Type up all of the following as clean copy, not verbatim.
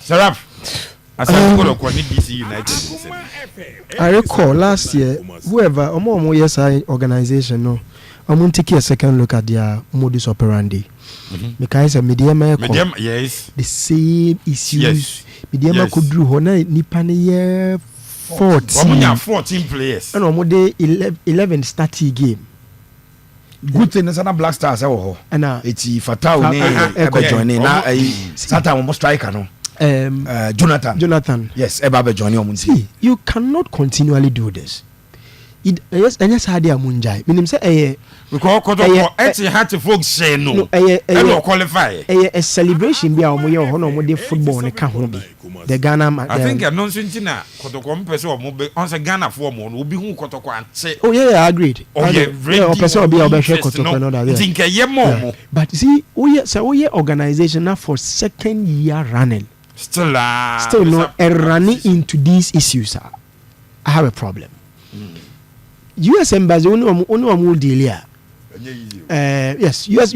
Sarap. As I go to DC United. I recall last year, whoever yes organization no, I'm going to take a second look at their modus operandi. Because medium, yes, the same issues. Yes. Medium could do Hona Nipani 14 players. And almost 11 starting game. Good thing is Black Stars. And it's Fatao joining now. Satan almost striker no. Jonathan. Yes, Ebabe joining. See, you cannot continually do this. Yes, and yes, Hadia Munjai. Meaning say because Kotoko had to folks say no. Qualify. A celebration be our moyo football ne ka ho bi. The Ghana I think no sintina Kotoko person or mo on say Ghana for mo no obi hu Kotoko ante. Oh yeah, I agreed. Oh yeah, person be obeshe Kotoko no that. Think ye more. But see, organization now for second year running. Still no running into these issues. I have a problem. US embassy onu deal here. Yes, US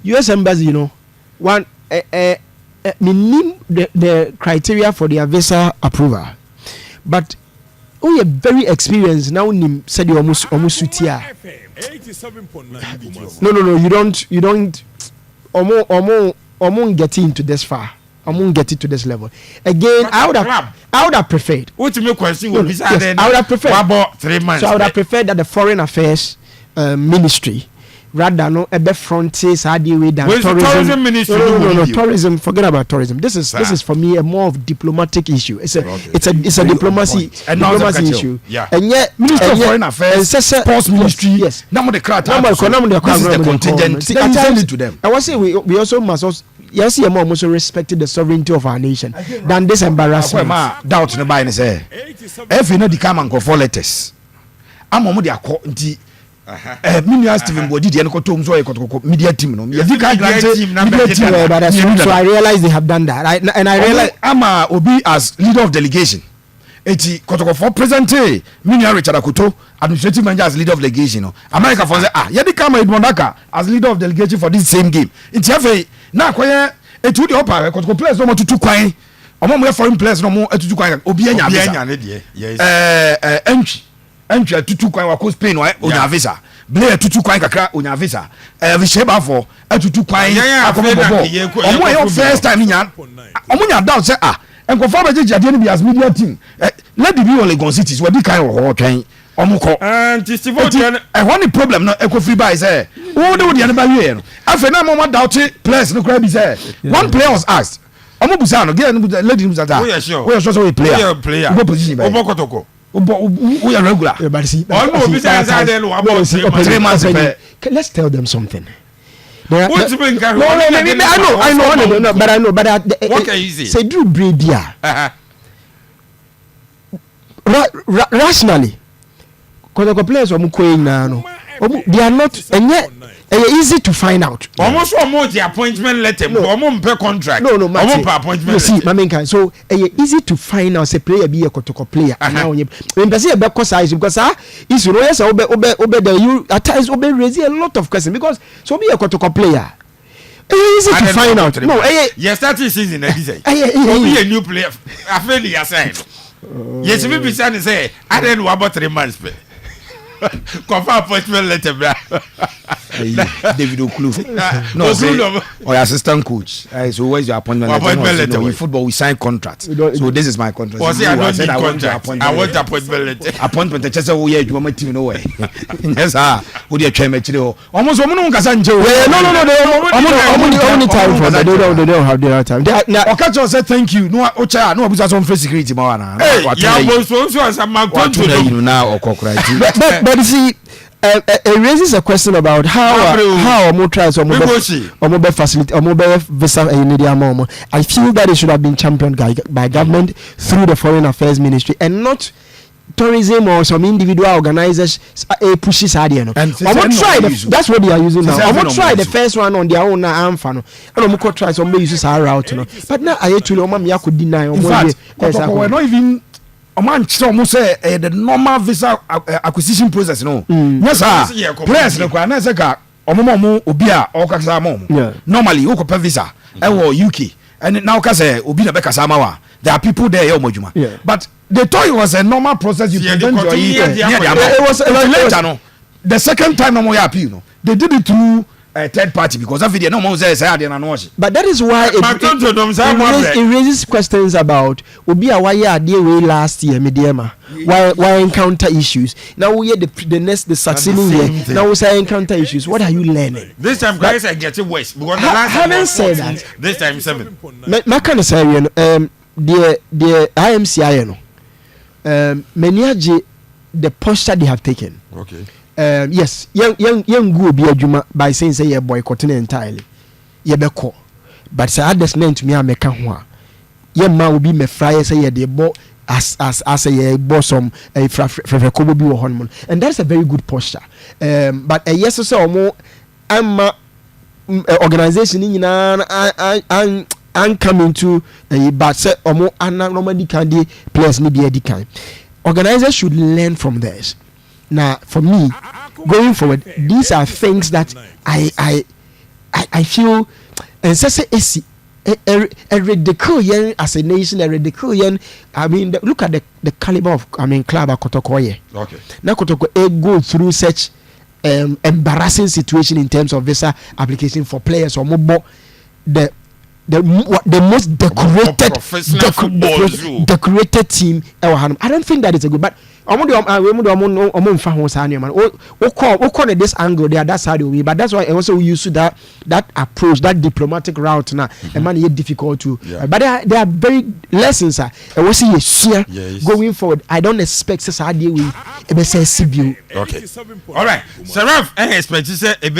US embassy, you know, one the criteria for their visa approval, but we are very experienced now. Nim said you almost sutia. No, you don't get into this far. I won't get it to this level. Again, I would have preferred. What me question I would have preferred. About 3 months. So I would have preferred that the Foreign Affairs Ministry rather no ebe frontiers way than tourism ministry. No, tourism. Forget about tourism. This is for me a more of diplomatic issue. It's a diplomacy issue. Yeah. And yet Minister of Foreign Affairs, Sports Ministry. Yes. Number the crowd. This is the contingent. I'm telling it to them. I was saying we also must. Yes, you more also respected the sovereignty of our nation than this embarrassment. Doubt no buy and say. If you know the come and go for letters. I'm on the nti Minister Stephen Bodi the media team no. So I realize they have done that. And I realize I'm Obi as leader of delegation. Eti Kotoko for present Minister Richard Akoto administrative manager as leader of delegation no. America for say yedi come Edmondaka as leader of delegation for this same game. Nti afa na akoye etu de opa Kotoko players no mo tutu kwan. Omo mo foreign players no mo etutu kwan. Obi anya ne yes. Entry tutu kwan wa ko Spain wa onya visa. Blair tutu kwan kakra onya visa. Visheba for tutu kwan akobo. Omo your first time nya. Omo nya doubt say and go forward be as media team. Let the be on Legon cities where the kind of twan omuko. And Steve one problem no eco free by say. Who do the other year? After na mama doubt players no crab say. One player was asked. Omo busa no get let him that. We are sure we player. What position by? Omo Kotoko. We are regular. But see, let's tell them something. I know, but what can you say? Say do bredia. Rationally, because players are they are not, and yet easy to find out. Almost the appointment letter, per contract. No, appointment. You see, so easy to find out. Say player be a Kotoko player. Now when you see a back size, because is yes, obey you at times raise a lot of questions because so be a Kotoko player. Easy to find out. No, yes, that is season. Be a new player. I feel the assigned. Yes, we be saying say I don't know about 3 months. Confirm appointment letter, David Okulu. No, or assistant coach. So where's your appointment letter? In football, we sign contracts. So this is my contract. I want appointment letter. Appointment. Just say, oh yeah, you want my team no way. Yes, who do you try me to? Almost one no. They don't have their time. Now, Okacho said thank you. No, Ocha, no, because some free security. Hey, but you see, it raises a question about how more trials or mobile facility or mobile visa in India. I feel that it should have been championed by government through the Foreign Affairs Ministry and not tourism or some individual organizers pushes hard. And that's what they are using now. I'm gonna try the first one on their own. I'm fan. And I'm gonna try some uses our route. But now I actually could deny. In fact, we're not even. Man say the normal visa acquisition process no. Yes sir. Players no kwa na say ka omo obi a okasa ma omo normally wo ko visa e wo UK and now kase obi na be kasa ma wa there are people there omo adwuma but they thought it was a normal process you present your it was later no the second time no appeal no they did it through a third party because that video no one says but that is why it raises questions about obi a why dey way last year mediema why encounter issues now we the succeeding year now we say encounter issues. What are you learning this time? Guys are getting worse because the last having said that this time 7 my kind of say the IMCI no many the posture they have taken. Okay. Yes, young go be adwuma by saying say you boycotting entirely. You be call. But say others name to me ameka ho a. Ye ma will be me fry say you dey bo as a boss some frefekobo bi wo hon. And that's a very good posture. But yes so omo amma organization ni nyina and coming to but say omo normally can dey players ni be edikan. Organizers should learn from this. Now, for me, going forward, these are things that I feel and say a ridiculous as a nation, a ridiculous. I mean, look at the caliber of club at Kotoko. Okay. Now Kotoko go through such embarrassing situation in terms of visa application for players or more the most decorated team ever had. I don't think that is a good, but this angle there, that's how they will be. But that's why also we use that approach, that diplomatic route now. And man, it's difficult to. But there are very lessons. I was here going forward. I don't expect such a deal with a. Okay. All right. Seraph, I expect to say a